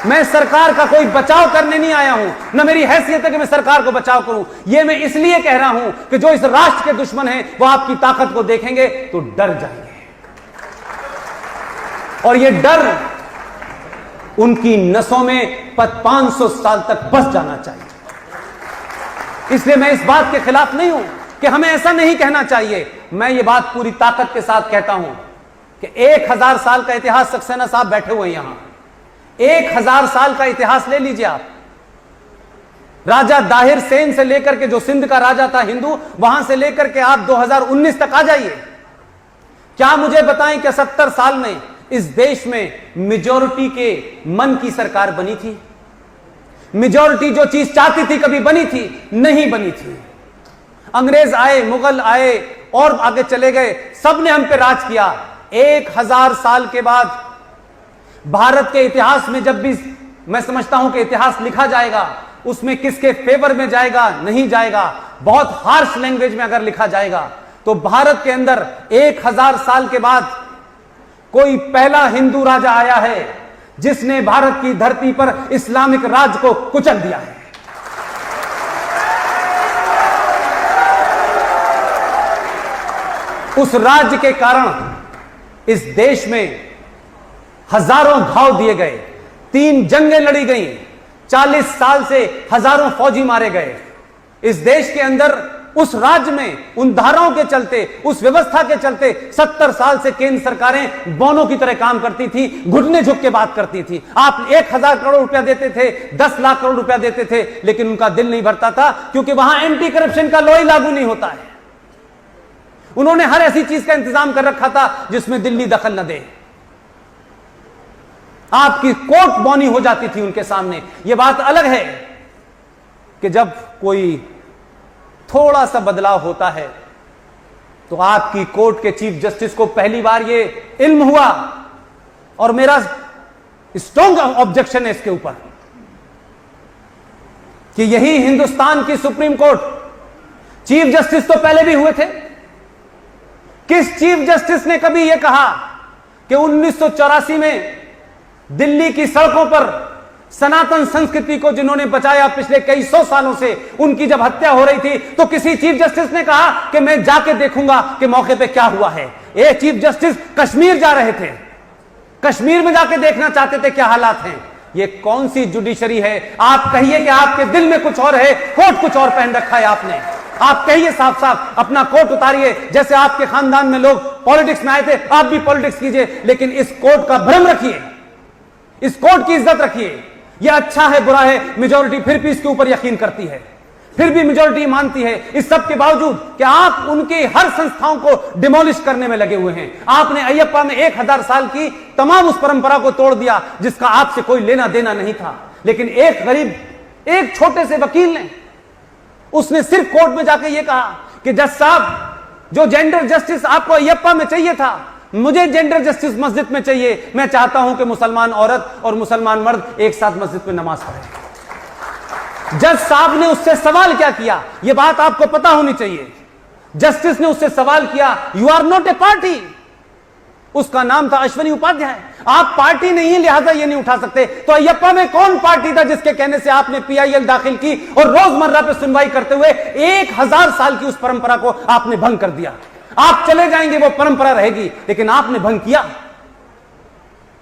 मैं सरकार का कोई बचाव करने नहीं आया हूं, न मेरी हैसियत है कि मैं सरकार को बचाव करूं। यह मैं इसलिए कह रहा हूं कि जो इस राष्ट्र के दुश्मन हैं वो आपकी ताकत को देखेंगे तो डर जाएंगे, और यह डर उनकी नसों में 500 साल तक बस जाना चाहिए। इसलिए मैं इस बात के खिलाफ नहीं हूं कि हमें ऐसा नहीं कहना चाहिए। मैं ये बात पूरी ताकत के साथ कहता हूं कि 1000 साल का इतिहास, सक्सेना साहब बैठे हुए हैं यहां, 1000 साल का इतिहास ले लीजिए आप। राजा दाहिर सेन से लेकर के, जो सिंध का राजा था हिंदू, वहां से लेकर के आप 2019 तक आ जाइए। क्या मुझे बताएं कि 70 साल में इस देश में मेजॉरिटी के मन की सरकार बनी थी? मेजॉरिटी जो चीज चाहती थी कभी बनी थी? नहीं बनी थी। अंग्रेज आए, मुगल आए और आगे चले गए, सबने हम पे राज किया। 1000 साल के बाद भारत के इतिहास में जब भी मैं समझता हूं कि इतिहास लिखा जाएगा, उसमें किसके फेवर में जाएगा? नहीं जाएगा। बहुत हार्श लैंग्वेज में अगर लिखा जाएगा तो भारत के अंदर 1000 साल के बाद कोई पहला हिंदू राजा आया है जिसने भारत की धरती पर इस्लामिक राज को कुचल दिया है। उस राज्य के कारण इस देश में हजारों घाव दिए गए, 3 जंगें लड़ी गईं, 40 साल से हजारों फौजी मारे गए। इस देश के अंदर उस राज्य में उन धाराओं के चलते, उस व्यवस्था के चलते 70 साल से केंद्र सरकारें बौनों की तरह काम करती थी, घुटने झुक के बात करती थी। आप 1000 करोड़ रुपया देते थे, 10 लाख करोड़ रुपया देते थे, लेकिन उनका दिल नहीं भरता था, क्योंकि वहां एंटी करप्शन का लॉ ही लागू नहीं होता है। उन्होंने हर ऐसी चीज का इंतजाम कर रखा था जिसमें दिल्ली दखल न दे। आपकी कोर्ट बौनी हो जाती थी उनके सामने। यह बात अलग है कि जब कोई थोड़ा सा बदलाव होता है तो आपकी कोर्ट के चीफ जस्टिस को पहली बार यह इल्म हुआ, और मेरा स्ट्रॉन्ग ऑब्जेक्शन है इसके ऊपर, कि यही हिंदुस्तान की सुप्रीम कोर्ट, चीफ जस्टिस तो पहले भी हुए थे। किस चीफ जस्टिस ने कभी यह कहा कि 1984 में दिल्ली की सड़कों पर सनातन संस्कृति को जिन्होंने बचाया पिछले कई 100 सालों से, उनकी जब हत्या हो रही थी तो किसी चीफ जस्टिस ने कहा कि मैं जाके देखूंगा कि मौके पे क्या हुआ है? ये चीफ जस्टिस कश्मीर जा रहे थे, कश्मीर में जाके देखना चाहते थे क्या हालात हैं। ये कौन सी जुडिशरी है? आप कहिए कि आपके दिल में कुछ और है, कोट कुछ और पहन रखा है आपने। आप कहिए साफ साफ, अपना कोट उतारिए। जैसे आपके खानदान में लोग पॉलिटिक्स में आए थे, आप भी पॉलिटिक्स कीजिए, लेकिन इस कोट का भ्रम रखिए, इस कोर्ट की इज्जत रखिए। यह अच्छा है बुरा है, मेजॉरिटी फिर भी इसके ऊपर यकीन करती है, फिर भी मेजॉरिटी मानती है। इस सब के बावजूद कि आप उनके हर संस्थाओं को डिमोलिश करने में लगे हुए हैं। आपने अयप्पा में 1000 साल की तमाम उस परंपरा को तोड़ दिया जिसका आपसे कोई लेना देना नहीं था। लेकिन एक गरीब, एक छोटे से वकील ने, उसने सिर्फ कोर्ट में जाकर यह कहा कि जज साहब, जो जेंडर जस्टिस आपको अयप्पा में चाहिए था, मुझे जेंडर जस्टिस मस्जिद में चाहिए। मैं चाहता हूं कि मुसलमान औरत और मुसलमान मर्द एक साथ मस्जिद में नमाज पढ़े। जज साहब ने उससे सवाल क्या किया, यह बात आपको पता होनी चाहिए। जस्टिस ने उससे सवाल किया, you are not a party. उसका नाम था अश्विनी उपाध्याय। आप पार्टी नहीं है, लिहाजा ये नहीं उठा सकते। तो अयप्पा में कौन पार्टी था जिसके कहने से आपने PIL दाखिल की और रोजमर्रा पे सुनवाई करते हुए 1000 साल की उस परंपरा को आपने भंग कर दिया? आप चले जाएंगे, वो परंपरा रहेगी, लेकिन आपने भंग किया।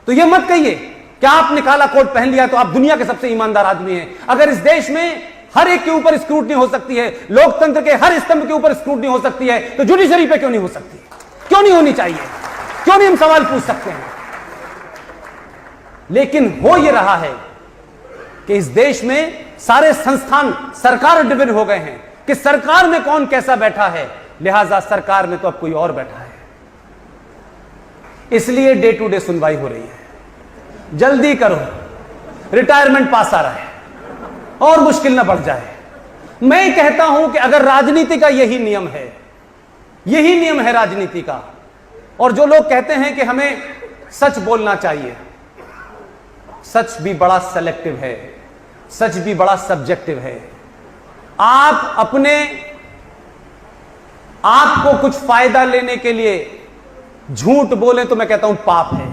तो यह मत कहिए कि आपने काला कोट पहन लिया तो आप दुनिया के सबसे ईमानदार आदमी हैं। अगर इस देश में हर एक के ऊपर स्क्रूटनी हो सकती है, लोकतंत्र के हर स्तंभ के ऊपर स्क्रूटनी हो सकती है, तो जुडिशरी पे क्यों नहीं हो सकती? क्यों नहीं होनी चाहिए? क्यों नहीं हम सवाल पूछ सकते हैं? लेकिन हो यह रहा है कि इस देश में सारे संस्थान सरकार डिविजन हो गए हैं कि सरकार में कौन कैसा बैठा है, लिहाजा सरकार में तो अब कोई और बैठा है। इसलिए डे टू डे सुनवाई हो रही है। जल्दी करो, रिटायरमेंट पास आ रहा है और मुश्किल ना बढ़ जाए। मैं कहता हूं कि अगर राजनीति का यही नियम है, यही नियम है राजनीति का, और जो लोग कहते हैं कि हमें सच बोलना चाहिए, सच भी बड़ा सेलेक्टिव है, सच भी बड़ा सब्जेक्टिव है। आप अपने आपको कुछ फायदा लेने के लिए झूठ बोले तो मैं कहता हूं पाप है।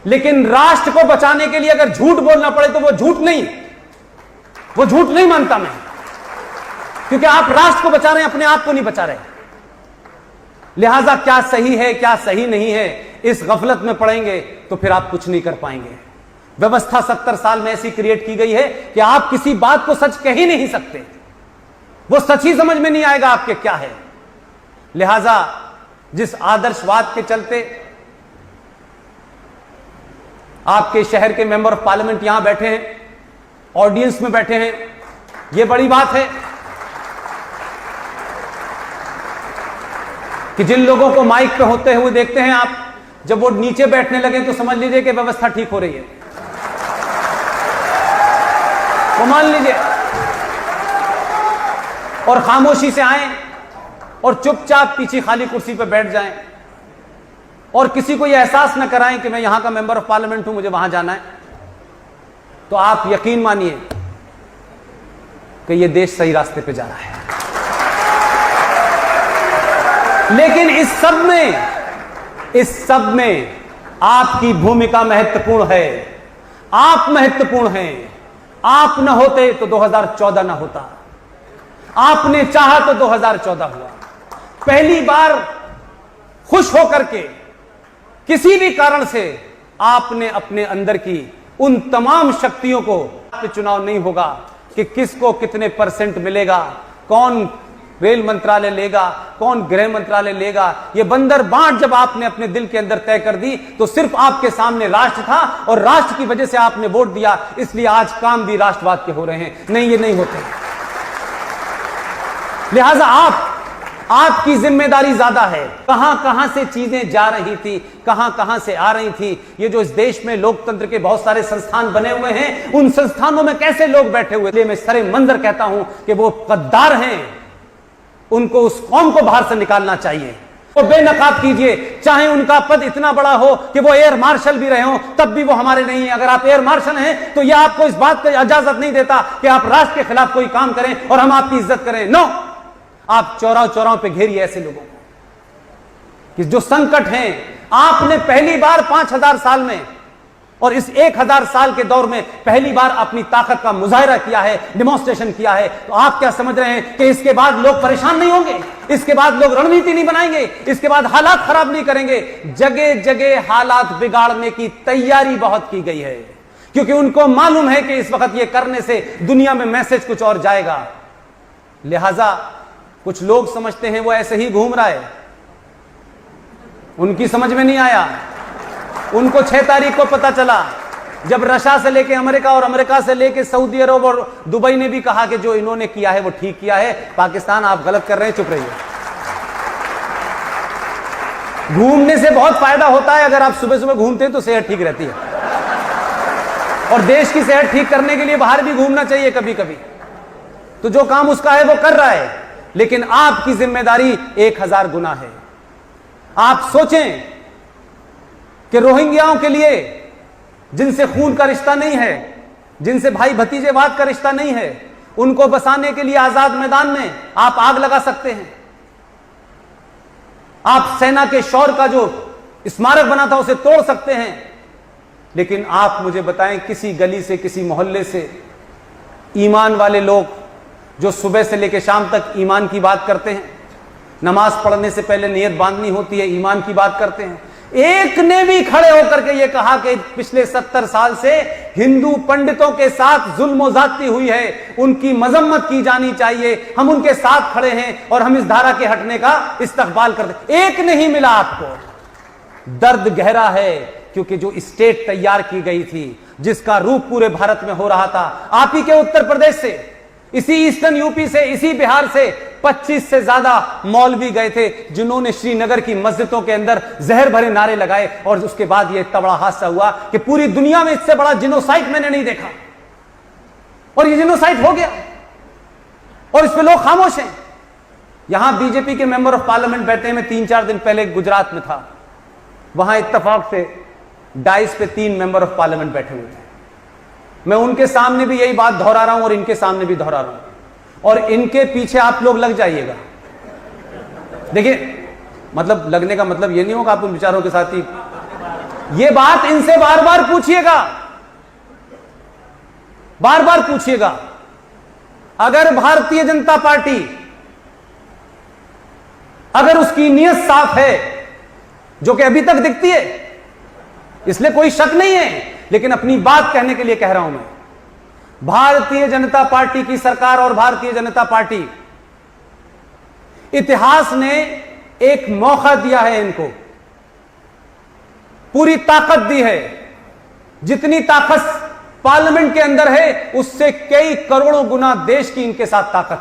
लेकिन राष्ट्र को बचाने के लिए अगर झूठ बोलना पड़े तो वो झूठ नहीं मानता मैं, क्योंकि आप राष्ट्र को बचा रहे हैं, अपने आप को नहीं बचा रहे। लिहाजा क्या सही है क्या सही नहीं है, इस गफलत में पड़ेंगे तो फिर आप कुछ नहीं कर पाएंगे। व्यवस्था 70 साल में ऐसी क्रिएट की गई है कि आप किसी बात को सच कह ही नहीं सकते, वो सच ही समझ में नहीं आएगा आपके क्या है। लिहाजा जिस आदर्शवाद के चलते आपके शहर के मेंबर ऑफ पार्लियामेंट यहां बैठे हैं, ऑडियंस में बैठे हैं, यह बड़ी बात है कि जिन लोगों को माइक पे होते हुए देखते हैं आप, जब वो नीचे बैठने लगे तो समझ लीजिए कि व्यवस्था ठीक हो रही है। वो मान लीजिए और खामोशी से आए और चुपचाप पीछे खाली कुर्सी पे बैठ जाएं और किसी को यह एहसास न कराएं कि मैं यहां का मेंबर ऑफ पार्लियामेंट हूं, मुझे वहां जाना है, तो आप यकीन मानिए कि यह देश सही रास्ते पे जा रहा है। लेकिन इस सब में आपकी भूमिका महत्वपूर्ण है, आप महत्वपूर्ण हैं। आप न होते तो 2014 न होता, आपने चाहा तो 2014 हुआ। पहली बार खुश होकर के किसी भी कारण से आपने अपने अंदर की उन तमाम शक्तियों को, चुनाव नहीं होगा कि किसको कितने % मिलेगा, कौन रेल मंत्रालय लेगा, कौन गृह मंत्रालय लेगा, यह बंदर बांट जब आपने अपने दिल के अंदर तय कर दी तो सिर्फ आपके सामने राष्ट्र था और राष्ट्र की वजह से आपने वोट दिया, इसलिए आज काम भी राष्ट्रवाद के हो रहे हैं। नहीं, ये नहीं होते। लिहाजा आपकी जिम्मेदारी ज्यादा है। कहां कहां से चीजें जा रही थी, कहां कहां से आ रही थी। ये जो इस देश में लोकतंत्र के बहुत सारे संस्थान बने हुए हैं, उन संस्थानों में कैसे लोग बैठे हुए थे। मैं सरे मंजर कहता हूं कि वो गद्दार हैं, उनको उस कौम को बाहर से निकालना चाहिए। वो बेनकाब कीजिए, चाहे उनका पद इतना बड़ा हो कि वो एयर मार्शल भी रहे हो, तब भी वो हमारे नहीं है। अगर आप एयर मार्शल हैं तो यह आपको इस बात की इजाजत नहीं देता कि आप राष्ट्र के खिलाफ कोई काम करें और हम आपकी इज्जत करें। नो, आप चौराहों पे घेरिए ऐसे लोगों को कि जो संकट हैं। आपने पहली बार 5000 साल में और इस 1000 साल के दौर में पहली बार अपनी ताकत का मुजाहिरा किया है, डिमॉन्स्ट्रेशन किया है। तो आप क्या समझ रहे हैं कि इसके बाद लोग परेशान नहीं होंगे, इसके बाद लोग रणनीति नहीं बनाएंगे, इसके बाद हालात खराब नहीं करेंगे। जगह जगह हालात बिगाड़ने की तैयारी बहुत की गई है, क्योंकि उनको मालूम है कि इस वक्त ये करने से दुनिया में मैसेज कुछ और जाएगा। लिहाजा कुछ लोग समझते हैं वो ऐसे ही घूम रहा है, उनकी समझ में नहीं आया। उनको 6 तारीख को पता चला जब रशिया से लेके अमेरिका और अमेरिका से लेके सऊदी अरब और दुबई ने भी कहा कि जो इन्होंने किया है वो ठीक किया है, पाकिस्तान आप गलत कर रहे हैं, चुप रहिए। घूमने से बहुत फायदा होता है, अगर आप सुबह सुबह घूमते हैं तो सेहत ठीक रहती है, और देश की सेहत ठीक करने के लिए बाहर भी घूमना चाहिए कभी कभी। तो जो काम उसका है वो कर रहा है, लेकिन आपकी जिम्मेदारी 1000 गुना है। आप सोचें कि रोहिंग्याओं के लिए, जिनसे खून का रिश्ता नहीं है, जिनसे भाई भतीजेवाद का रिश्ता नहीं है, उनको बसाने के लिए आजाद मैदान में आप आग लगा सकते हैं। आप सेना के शौर्य का जो स्मारक बना था उसे तोड़ सकते हैं, लेकिन आप मुझे बताएं किसी गली से, किसी मोहल्ले से ईमान वाले लोग जो सुबह से लेकर शाम तक ईमान की बात करते हैं, नमाज पढ़ने से पहले नियत बांधनी होती है, ईमान की बात करते हैं, एक ने भी खड़े होकर के ये कहा कि पिछले 70 साल से हिंदू पंडितों के साथ जुल्म और ज्यादती हुई है, उनकी मजम्मत की जानी चाहिए, हम उनके साथ खड़े हैं और हम इस धारा के हटने का इस्तकबाल करते, एक नहीं मिला आपको। दर्द गहरा है, क्योंकि जो स्टेट तैयार की गई थी, जिसका रूप पूरे भारत में हो रहा था, आप ही के उत्तर प्रदेश से, इसी ईस्टर्न यूपी से, इसी बिहार से 25 से ज्यादा मौलवी गए थे, जिन्होंने श्रीनगर की मस्जिदों के अंदर जहर भरे नारे लगाए, और उसके बाद यह इतना बड़ा हादसा हुआ कि पूरी दुनिया में इससे बड़ा जिनोसाइड मैंने नहीं देखा, और ये जिनोसाइड हो गया और इस पे लोग खामोश हैं। यहां बीजेपी के मेंबर ऑफ पार्लियामेंट बैठे हैं। मैं 3-4 दिन पहले गुजरात में था, वहां इत्तेफाक से डाइस पे 3 मेंबर ऑफ पार्लियामेंट बैठे हुए थे। मैं उनके सामने भी यही बात दोहरा रहा हूं और इनके सामने भी दोहरा रहा हूं, और इनके पीछे आप लोग लग जाइएगा। देखिए, मतलब लगने का मतलब ये नहीं होगा आप उन विचारों के साथ ही यह बात इनसे बार बार पूछिएगा, बार बार पूछिएगा। अगर भारतीय जनता पार्टी, अगर उसकी नीयत साफ है, जो कि अभी तक दिखती है, इसलिए कोई शक नहीं है, लेकिन अपनी बात कहने के लिए कह रहा हूं मैं, भारतीय जनता पार्टी की सरकार और भारतीय जनता पार्टी, इतिहास ने एक मौका दिया है इनको, पूरी ताकत दी है। जितनी ताकत पार्लियामेंट के अंदर है, उससे कई करोड़ों गुना देश की इनके साथ ताकत है।